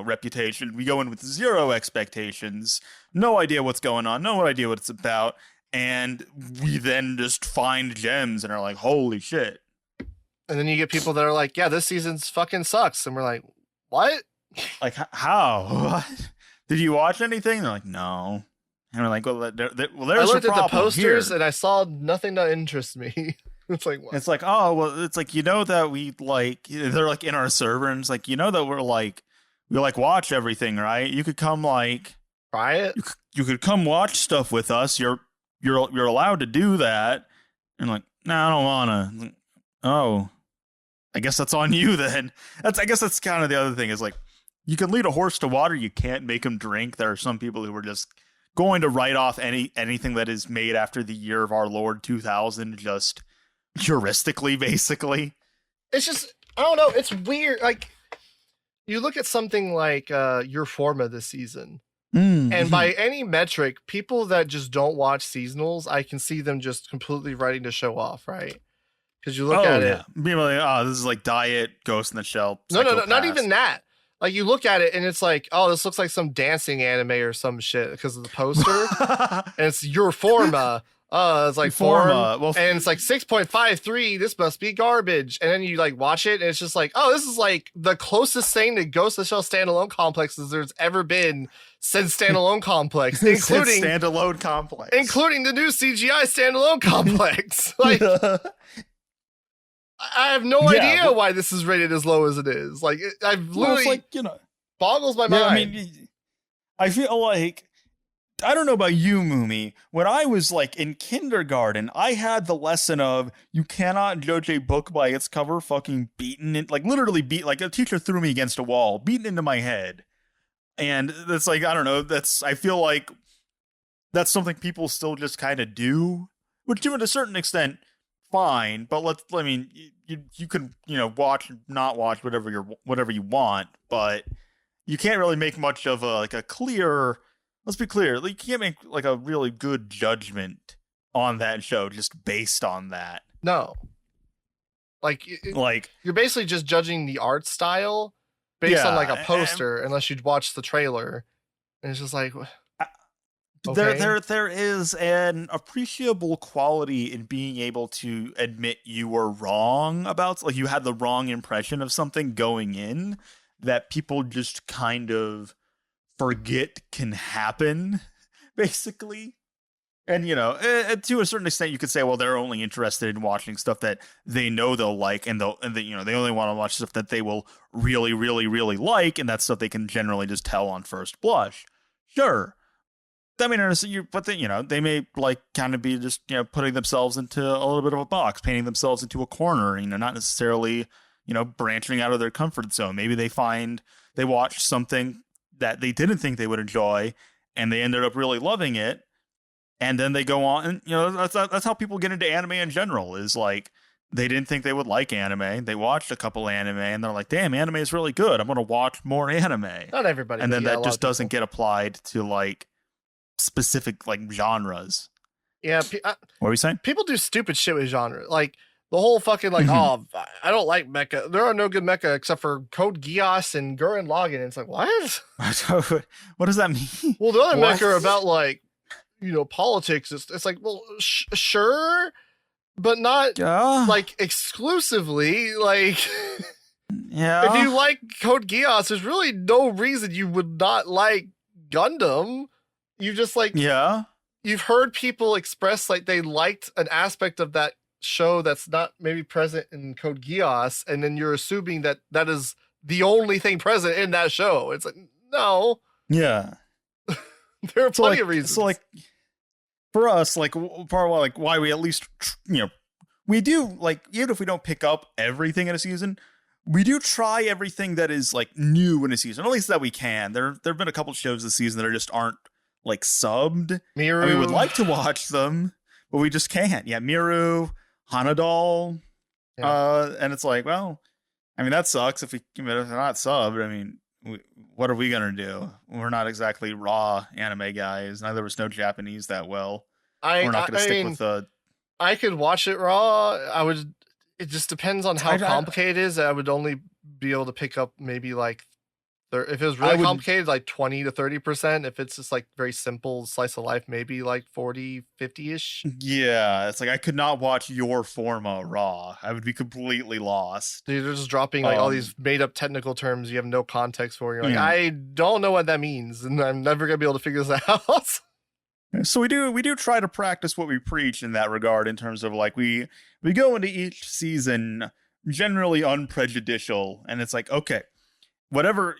reputation. We go in with zero expectations, no idea what's going on, no idea what it's about, and we then just find gems and are like, holy shit. And then you get people that are like, yeah, this season's fucking sucks, and we're like, what? Like, how? What? Did you watch anything? And they're like, no. And we're like, well, there's I looked at the posters here. And I saw nothing that interests me. It's like, what? It's like, oh, well, it's like, that we like, they're like in our server, and it's like, that we're like, we like watch everything, right? You could come like try it. You could come watch stuff with us. You're allowed to do that. And like, no, I don't wanna. Oh, I guess that's on you then. I guess that's kind of the other thing, is like, you can lead a horse to water, you can't make him drink. There are some people who are just going to write off anything that is made after the year of our Lord 2000 just heuristically, basically. It's just, I don't know, it's weird. Like, you look at something like Your Forma this season, and by any metric, people that just don't watch seasonals, I can see them just completely writing to show off, right? Because you look at it, people are like, oh, this is like Diet, Ghost in the Shell. No, not even that. Like, you look at it and it's like, oh, this looks like some dancing anime or some shit because of the poster. And it's Your Forma. It's like Forma. Well, and it's like 6.53. This must be garbage. And then you like watch it and it's just like, oh, this is like the closest thing to Ghost in the Shell standalone complexes there's ever been since Standalone Complex, including Standalone Complex, including the new CGI Standalone Complex. Like, I have no idea why this is rated as low as it is. Like, I've literally, boggles my mind. I mean, I feel like, I don't know about you, Mumi. When I was like in kindergarten, I had the lesson of you cannot judge a book by its cover. Fucking beaten it, like literally beat. Like a teacher threw me against a wall, beaten into my head, and that's like, I don't know. I feel like that's something people still just kind of do, which to a certain extent, fine. But I mean, you can watch, not watch whatever you want, but you can't really make much of a clear. Let's be clear. You can't make like a really good judgment on that show just based on that. No. Like you're basically just judging the art style based on like a poster, unless you'd watch the trailer. And it's just like, okay. There is an appreciable quality in being able to admit you were wrong about, like, you had the wrong impression of something going in that people just kind of forget can happen, basically. And, to a certain extent, you could say, well, they're only interested in watching stuff that they know they'll like, and they only want to watch stuff that they will really, really, really like, and that's stuff they can generally just tell on first blush. Sure. I mean, but they may like kind of be just, putting themselves into a little bit of a box, painting themselves into a corner, not necessarily, branching out of their comfort zone. Maybe they watched something that they didn't think they would enjoy, and they ended up really loving it. And then they go on, and that's how people get into anime in general. Is like they didn't think they would like anime. They watched a couple anime, and they're like, "Damn, anime is really good. I'm going to watch more anime." Not everybody, and then that just doesn't get applied to like specific like genres. Yeah, what were you saying? People do stupid shit with genre, like the whole fucking like, oh, I don't like mecha. There are no good mecha except for Code Geass and Gurren Lagann. It's like, what? What does that mean? Well, the other mecha are about like, politics. It's like, well, sure, but not like exclusively. Like, yeah. If you like Code Geass, there's really no reason you would not like Gundam. You just like, you've heard people express like they liked an aspect of that show that's not maybe present in Code Geass, and then you're assuming that that is the only thing present in that show. It's like, no. Yeah. There are plenty of reasons. So like for us, like part of like why we at least we do, like, even if we don't pick up everything in a season, we do try everything that is like new in a season, at least that we can. There've been a couple shows this season that just aren't like subbed. Miru. And we would like to watch them, but we just can't. Yeah, Miru, Hanadol. Yeah. And it's like, well, I mean, that sucks if they're not subbed. I mean, what are we gonna do? We're not exactly raw anime guys. Neither of us know Japanese that well. We're not gonna stick with the. I could watch it raw. I would. It just depends on how complicated it is. I would only be able to pick up maybe like, if it was really complicated, like 20 to 30%. If it's just like very simple slice of life, maybe like 40, 50-ish. Yeah, it's like I could not watch Your Forma raw. I would be completely lost. Dude, they're just dropping like all these made up technical terms you have no context for. You're like, I don't know what that means, and I'm never gonna be able to figure this out. So we do try to practice what we preach in that regard, in terms of like we go into each season generally unprejudicial, and it's like, okay, whatever,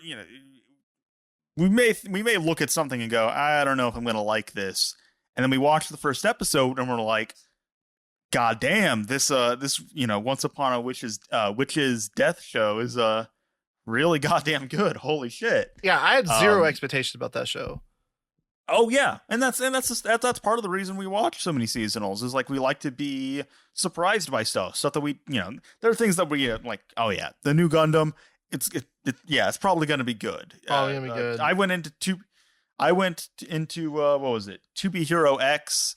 we may look at something and go, I don't know if I'm going to like this. And then we watch the first episode and we're like, God damn, this Once Upon a Witch's Death show is really goddamn good. Holy shit. Yeah, I had zero expectations about that show. Oh yeah, and that's part of the reason we watch so many seasonals, is like we like to be surprised by stuff that we, there are things that we like, oh yeah, the new Gundam, it's probably going to be good. Probably going to be good. I went into what was it? 2B Hero X,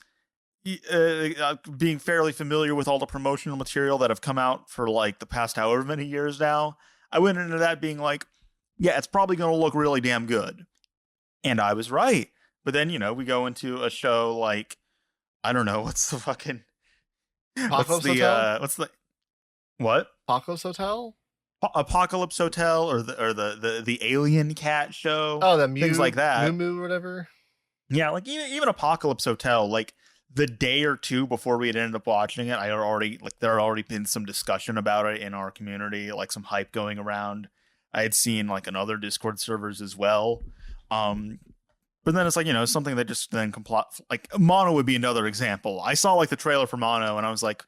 being fairly familiar with all the promotional material that have come out for like the past however many years now. I went into that being like, yeah, it's probably going to look really damn good. And I was right. But then, we go into a show like, I don't know, what's the fucking Apocalypse Hotel? What's the what? Apocalypse Hotel? Apocalypse Hotel, or the Alien Cat show. Oh, the things like that. Moo or whatever. Yeah, like even Apocalypse Hotel, like the day or two before we had ended up watching it, there had already been some discussion about it in our community, like some hype going around. I had seen like on other Discord servers as well. But then it's like, something that just then like Mono would be another example. I saw like the trailer for Mono and I was like,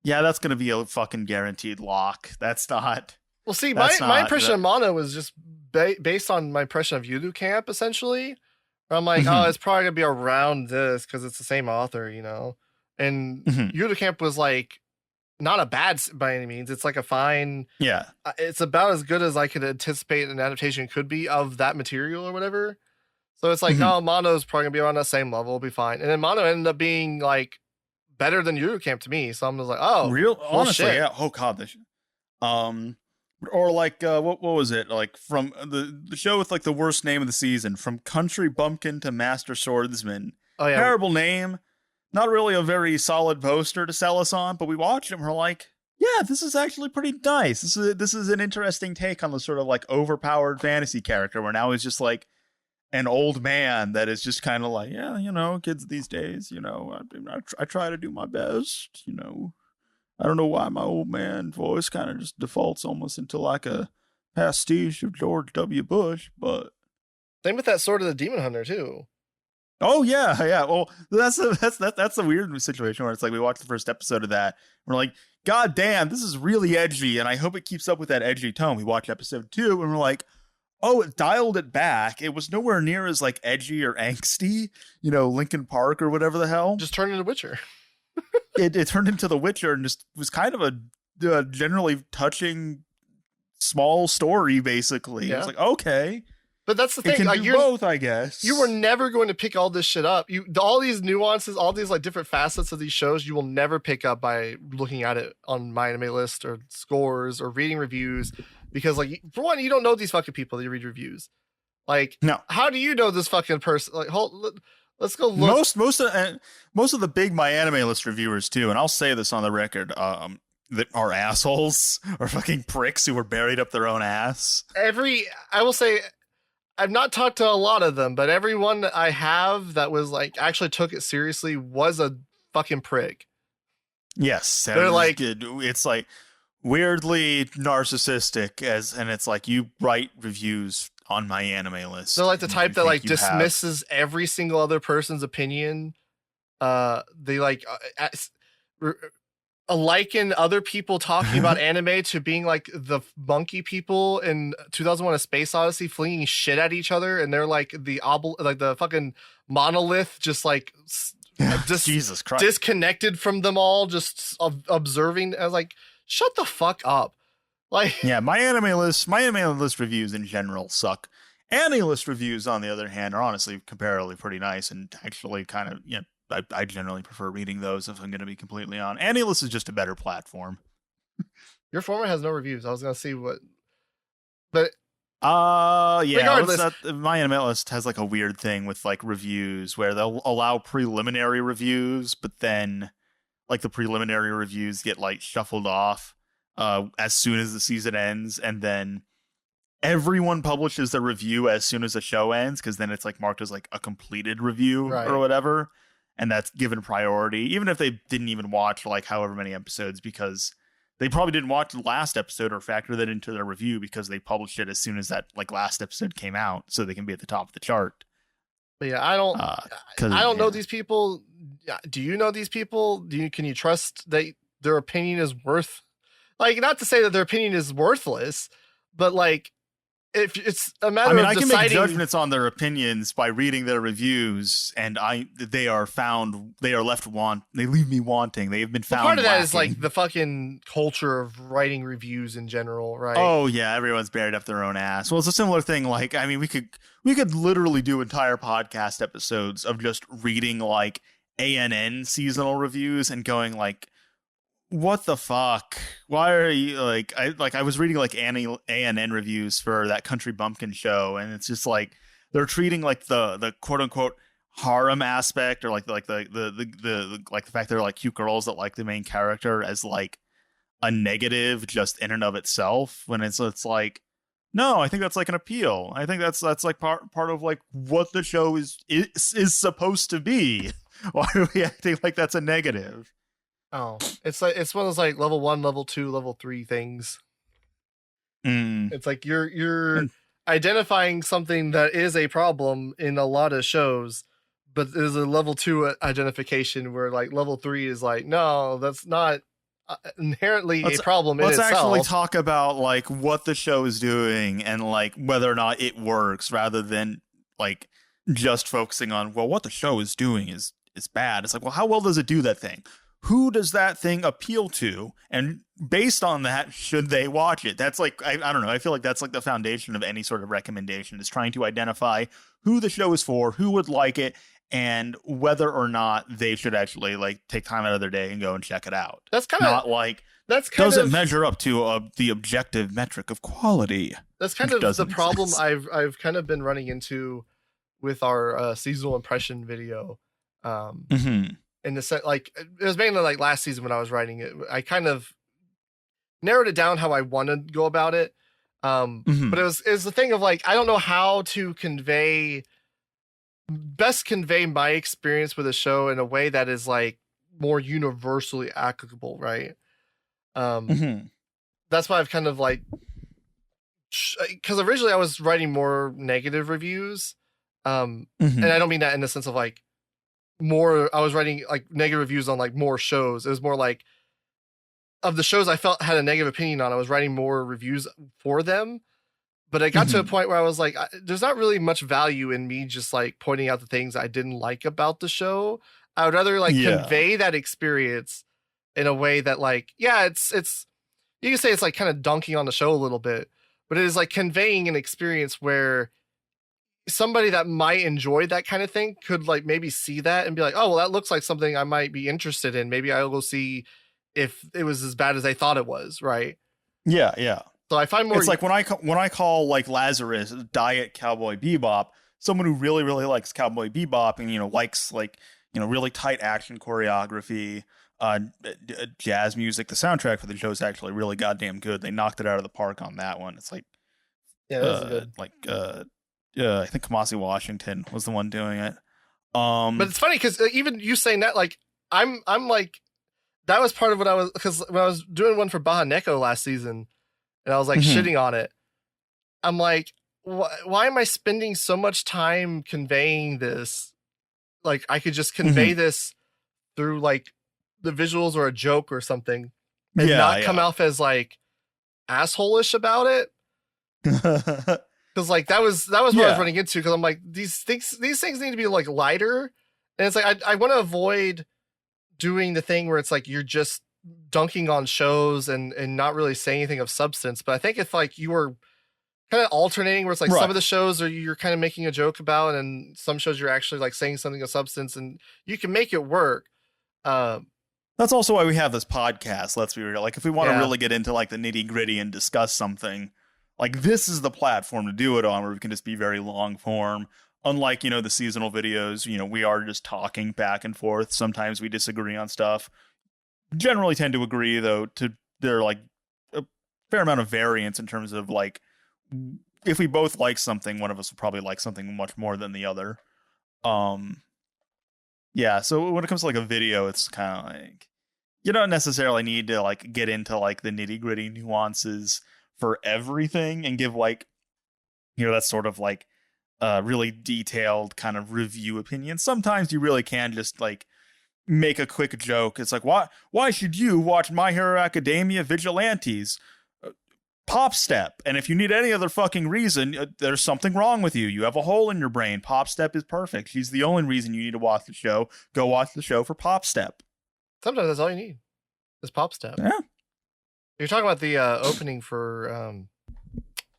yeah, that's going to be a fucking guaranteed lock. That's not. Well, see, my impression of Mono was just based on my impression of Yudu Camp, essentially. I'm like, oh, it's probably going to be around this because it's the same author, And Yudu Camp was like, not a bad by any means. It's like a fine. Yeah. It's about as good as I could anticipate an adaptation could be of that material or whatever. So it's like, oh, Mono's probably gonna be on the same level, it'll be fine. And then Mono ended up being like better than Yuru Camp to me. So I'm just like, oh, honestly, shit. yeah. Oh god, this. Or like what was it? Like from the show with like the worst name of the season, From Country Bumpkin to Master Swordsman. Oh yeah, terrible name. Not really a very solid poster to sell us on, but we watched it and we're like, yeah, this is actually pretty nice. This is an interesting take on the sort of like overpowered fantasy character where now he's just like an old man that is just kind of like, yeah, kids these days, I try to do my best, I don't know why my old man voice kind of just defaults almost into like a pastiche of George W. Bush, but same with that Sword of the Demon Hunter too. Oh yeah. Well, that's a weird situation where it's like we watched the first episode of that. We're like, God damn, this is really edgy, and I hope it keeps up with that edgy tone. We watched episode 2, and we're like, oh, it dialed it back. It was nowhere near as like edgy or angsty, Linkin Park or whatever the hell. Just turned into Witcher. it turned into The Witcher and just was kind of a generally touching small story, basically. Yeah. It's like, okay. But that's the thing. It can do both, I guess. You were never going to pick all this shit up. All these nuances, all these like different facets of these shows, you will never pick up by looking at it on My Anime List or scores or reading reviews. Because, like, for one, you don't know these fucking people that you read reviews. Like, no. How do you know this fucking person? Like, let's go look. Most of the big My Anime List reviewers too, and I'll say this on the record, that are assholes or fucking pricks who were buried up their own ass. I will say, I've not talked to a lot of them, but everyone that I have that was like actually took it seriously was a fucking prick. Yes, they're like, it's like weirdly narcissistic, and it's like, you write reviews on My Anime List. They're like the type that like dismisses every single other person's opinion. They like liken other people talking about anime to being like the monkey people in 2001: A Space Odyssey flinging shit at each other, and they're like the fucking monolith, just like Jesus Christ, disconnected from them all, just observing. I was like, shut the fuck up. Like, yeah, My Anime List reviews in general suck. Anime List reviews, on the other hand, are honestly comparatively pretty nice, and actually kind of, I generally prefer reading those if I'm going to be completely honest. Anime List is just a better platform. Your format has no reviews. I was going to see what, but yeah. Regardless, My Anime List has like a weird thing with like reviews where they'll allow preliminary reviews, but then like the preliminary reviews get like shuffled off as soon as the season ends, and then everyone publishes their review as soon as the show ends, because then it's like marked as like a completed review or whatever, and that's given priority, even if they didn't even watch like however many episodes, because they probably didn't watch the last episode or factor that into their review because they published it as soon as that like last episode came out, so they can be at the top of the chart. But yeah, I don't know these people. Do you know these people? Can you trust that their opinion is worth? Like, not to say that their opinion is worthless, but like, if it's a matter of deciding, I can make judgments on their opinions by reading their reviews, and they leave me wanting. They have been found. Part of that lacking. Is like the fucking culture of writing reviews in general, right? Oh yeah, everyone's buried up their own ass. Well, it's a similar thing. Like, I mean, we could literally do entire podcast episodes of just reading like ANN seasonal reviews and going like, what the fuck? Why are you like? I was reading like ANN reviews for that Country Bumpkin show, and it's just like they're treating like the quote unquote harem aspect, or like the like the fact they're like cute girls that like the main character, as like a negative just in and of itself. When it's like, no, I think that's like an appeal. I think that's like part of like what the show is supposed to be. Why are we acting like that's a negative? Oh, it's one of those like level 1, level 2, level 3 things. It's like you're identifying something that is a problem in a lot of shows, but there's a level 2 identification where like level 3 is like, no, that's not inherently a problem in itself. Let's actually talk about like what the show is doing and like whether or not it works, rather than like just focusing on, well, what the show is doing is bad. It's like, well, how well does it do that thing? Who does that thing appeal to? And based on that, should they watch it? That's like, I don't know. I feel like that's like the foundation of any sort of recommendation, is trying to identify who the show is for, who would like it, and whether or not they should actually like take time out of their day and go and check it out. That's kind of not like, doesn't measure up to the objective metric of quality. That's kind of the problem I've kind of been running into with our seasonal impression video. In the set, like it was mainly like last season when I was writing it, I kind of narrowed it down how I want to go about it. But it was the thing of like, I don't know how to convey best convey my experience with a show in a way that is like more universally applicable, right? That's why I've kind of like, because originally I was writing more negative reviews, and I don't mean that in the sense of like more. I was writing like negative reviews on like more shows. It was more like of the shows I felt had a negative opinion on. I was writing more reviews for them. But I got to a point where I was like, there's not really much value in me just like pointing out the things I didn't like about the show. I would rather like convey that experience in a way that like, yeah, it's you can say it's like kind of dunking on the show a little bit, but it is like conveying an experience where somebody that might enjoy that kind of thing could like maybe see that and be like, oh, well, that looks like something I might be interested in. Maybe I'll go see if it was as bad as I thought it was. Right. Yeah. Yeah. So I find more. It's like when I call like Lazarus Diet Cowboy Bebop, someone who really likes Cowboy Bebop and likes like really tight action choreography, jazz music. The soundtrack for the show is actually really goddamn good. They knocked it out of the park on that one. It's like good. I think Kamasi Washington was the one doing it. But it's funny because even you saying that, like I'm like that was part of what I was, because when I was doing one for Baha Neko last season. And I was like shitting on it. I'm like, why am I spending so much time conveying this? Like, I could just convey this through like the visuals or a joke or something, and not come off as like asshole-ish about it. Because like that was what I was running into. Because I'm like, these things need to be like lighter, and it's like I want to avoid doing the thing where it's like you're just dunking on shows and not really saying anything of substance. But I think if like you were kind of alternating where it's like some of the shows are you're kind of making a joke about, and some shows you're actually like saying something of substance, and you can make it work. That's also why we have this podcast. Let's be real. Like if we want to really get into like the nitty gritty and discuss something, like this is the platform to do it on, where we can just be very long form. Unlike, the seasonal videos, we are just talking back and forth. Sometimes we disagree on stuff. Generally tend to agree, though, there are like a fair amount of variance in terms of like if we both like something, one of us will probably like something much more than the other. Yeah, so when it comes to like a video, it's kind of like you don't necessarily need to like get into like the nitty-gritty nuances for everything and give like that sort of like really detailed kind of review opinion. Sometimes you really can just like make a quick joke. It's like, why should you watch My Hero Academia Vigilantes? Pop Step. And if you need any other fucking reason, there's something wrong with you. You have a hole in your brain. Pop Step is perfect. She's the only reason you need to watch the show. Go watch the show for Pop Step. Sometimes that's all you need is Pop Step. Yeah. You're talking about the opening for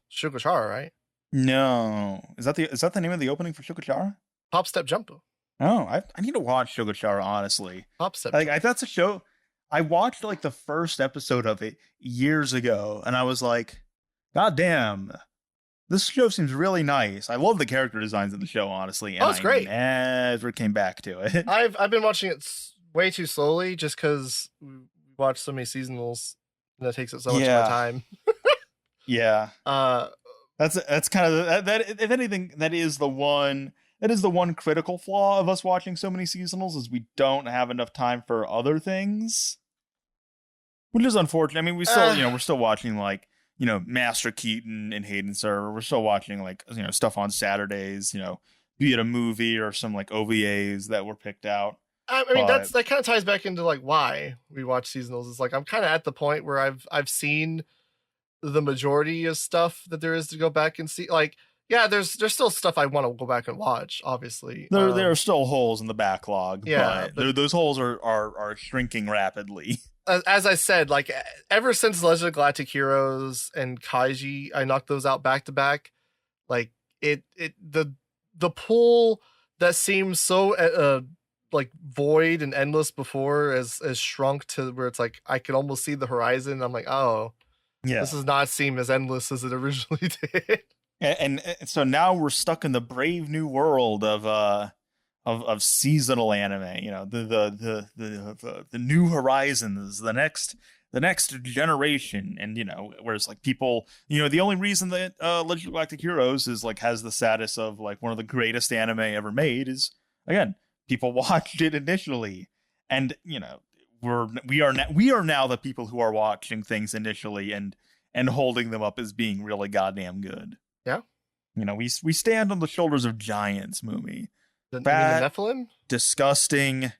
Shugachara, right? No. Is that the name of the opening for Shugachara? Pop Step Jumpo. Oh, I need to watch Shugachara, honestly. Pop Step. Like, that's a show. I watched like the first episode of it years ago, and I was like, God damn, this show seems really nice. I love the character designs in the show, honestly. And it's great. I never came back to it. I've been watching it way too slowly just because we watch so many seasonals, and that takes up so much of my time. Yeah. That's kind of that. If anything, that is the one critical flaw of us watching so many seasonals is we don't have enough time for other things, which is unfortunate. I mean, we still, we're still watching like, Master Keaton and Hayden Server. We're still watching like, stuff on Saturdays, be it a movie or some like OVAs that were picked out. I mean, that kind of ties back into like why we watch seasonals. It's like, I'm kind of at the point where I've seen the majority of stuff that there is to go back and see. Like, yeah, there's still stuff I want to go back and watch, obviously. There are still holes in the backlog, but those holes are shrinking rapidly. As I said, like ever since Legend of Galactic Heroes and Kaiji, I knocked those out back to back. Like the pool that seems so like void and endless before has shrunk to where it's like I could almost see the horizon. I'm like, oh, yeah, this does not seem as endless as it originally did. And so now we're stuck in the brave new world of seasonal anime. The new horizons, the next the next generation. And, whereas like people, the only reason that Legend of Galactic Heroes is like has the status of like one of the greatest anime ever made is, again, people watched it initially. And, we are now the people who are watching things initially and holding them up as being really goddamn good. Yeah. We stand on the shoulders of giants, Mumi. Fat, the Nephilim? Disgusting,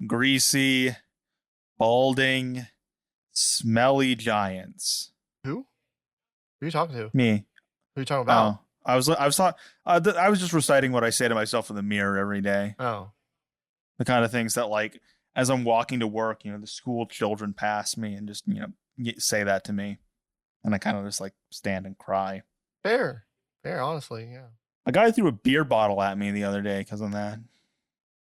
greasy, balding, smelly giants. Who are you talking to? Me. Who are you talking about? I was just reciting what I say to myself in the mirror every day. Oh. The kind of things that, like, as I'm walking to work, the school children pass me and just, say that to me. And I kind of just like stand and cry. Fair, honestly, yeah. A guy threw a beer bottle at me the other day because of that.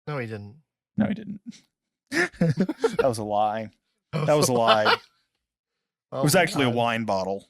No, he didn't. That was a lie. That was a lie. Oh, it was actually a wine bottle.